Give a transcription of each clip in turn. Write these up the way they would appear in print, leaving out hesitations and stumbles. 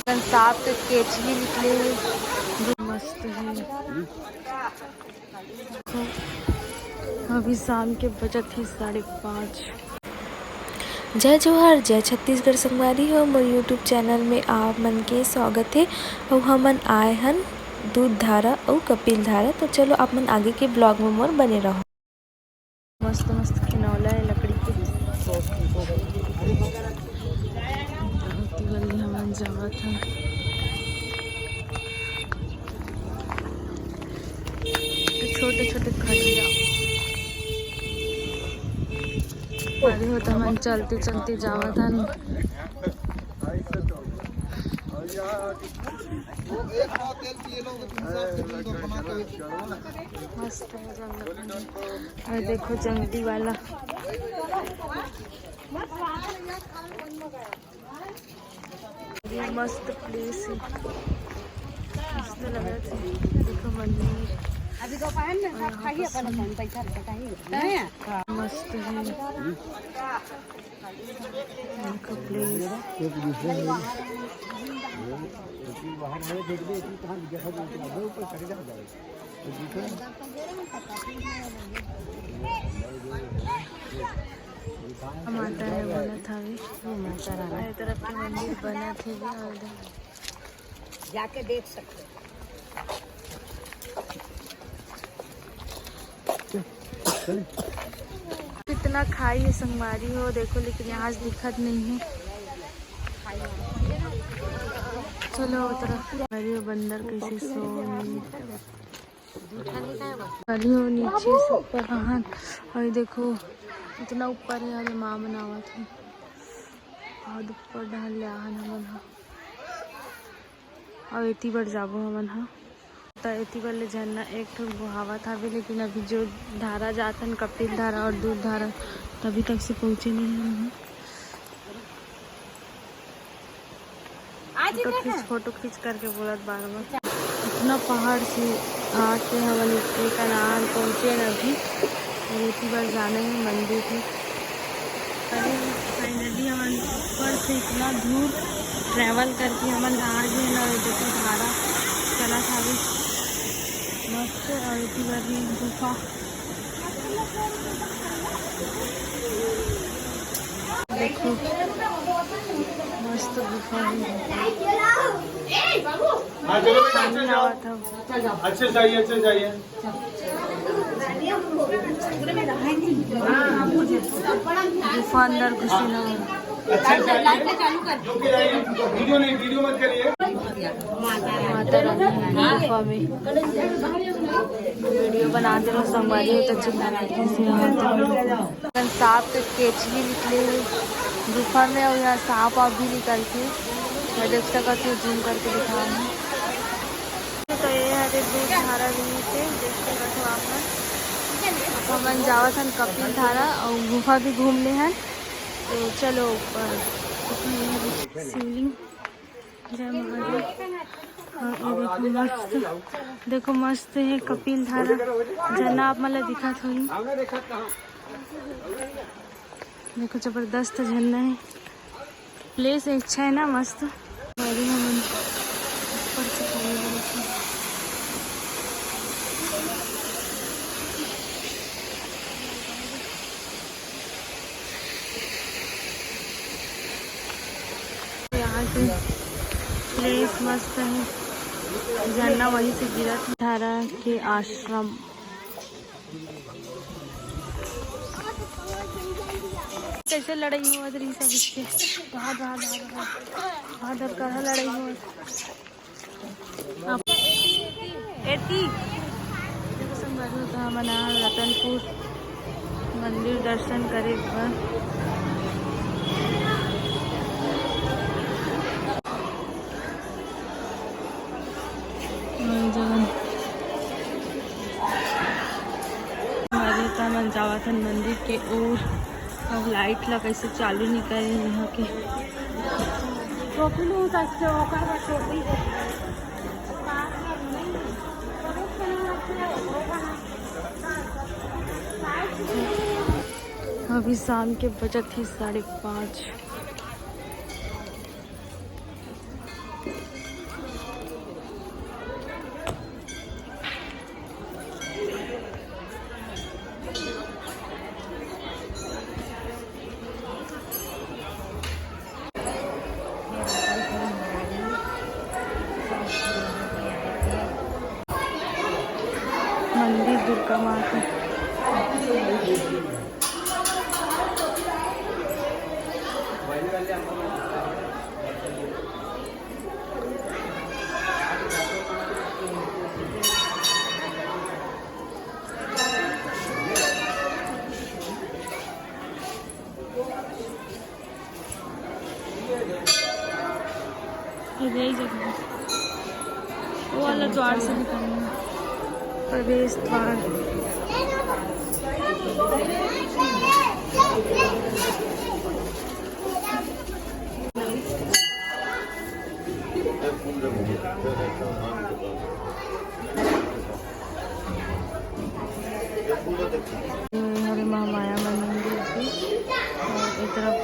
साफ के केचली निकले मस्त है। अभी शाम के बजट ही 5:30। जय जोहार, जय छत्तीसगढ़ संगवारी हो। मोर यूट्यूब चैनल में आप मन के स्वागत है। और हमन आए हन दूध धारा और कपिल धारा। तो चलो आप मन आगे के ब्लॉग में मोर बने रहो। मस्त मस्त खिनौला है लकड़ी के। हमन जावत हन। छोटे छोटे खटिया बड़े होता हमन चलते चलते जावत हन। मस्त है जंगल। और देखो जंगली वाला ये मस्त प्लेस है। मस्त लग रहा है। देखो मंदिर मस्त है। देखो प्लेस माता है बना था माता रानी तरफ के मंदिर बना थे जाके देख सकते। कितना खाई है संगवारी हो देखो, लेकिन यहाँ से दिखत नहीं है। चलो तरफ बंदर कैसे सो नीचे से ऊपर हाँ। और देखो इतना ऊपर है। अरे माँ बनावा थी बहुत ऊपर डाल लिया हमन हा। और एती बढ़ जाबो हमन हा। तो एती बढ़ ले झरना एक ठो बहावा था भी, लेकिन अभी जो धारा जातन कपिल धारा और दूध धारा तभी तक से पहुँचे नहीं हैं। फोटो खींच करके बोलत बार बार। इतना पहाड़ से आके हमन ऊपर कनाल पहुँचे न अभी। और इतनी बार जाने में मंदिर है। फाइनली हमन ऊपर से इतना दूर ट्रैवल करके हमन आ गए ना। देखो धारा चला था भी मस्त। और इतनी बार गुफा देखो मस्त गुफा है। अच्छे चाहिए अच्छे चाहिए। गुफा अंदर घुसी ना वीडियो नहीं, वीडियो मत करिए। माता रानी गुफा में वीडियो बनाते रहो संगवारी हो तो चिल्ला सांप के केचली निकले गुफा में। और यहाँ सांप आप भी निकलते मैं देख सकती हूँ, जूम करके दिखा रही हूँ। तो ये है दूध धारा भी से देख सकते हो आप। हमन जावत हन कपिल धारा और गुफा भी घूमने हैं। तो चलो ऊपर शिवलिंग जय महादेव। देखो मस्त, देखो मस्त है कपिल धारा। झरना आप मतलब दिखा थोड़ी। देखो जबरदस्त झरना है। प्लेस अच्छा है ना मस्त। हमन ऊपर से प्लेस मस्त है। झरना वहीं से गिरा था। धारा के आश्रम कैसे लड़ाई हुआ इधर सब इसके बाहर कहाँ लड़ाई हुआ। मना रतनपुर मंदिर दर्शन करे मन जावत हन मंदिर के ओर। अब लाइट ला कैसे चालू नहीं करे यहाँ के। अभी शाम के बजट ही 5:30। मंदिर दुर्गा माँ का। यही जगह वो वाला द्वार से निकलना, प्रवेश द्वार। हरे महामाया मंदिर की, और एक तरफ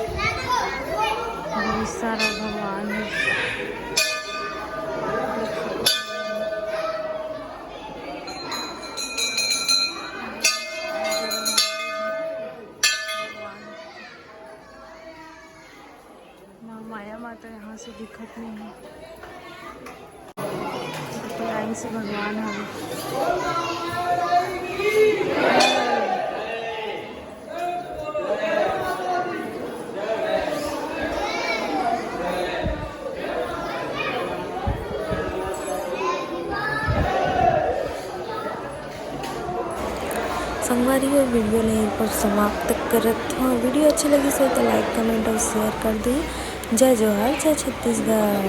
बहुत सारा भगवान है। माया माता यहाँ से दिखत नहीं है, तो लाइन से भगवान हमें। संगवारी हो वीडियो ने यहीं पर समाप्त करत हूँ। वीडियो अच्छी लगी सो तो लाइक कमेंट और शेयर कर दी। जय जोहार, जय छत्तीसगढ़।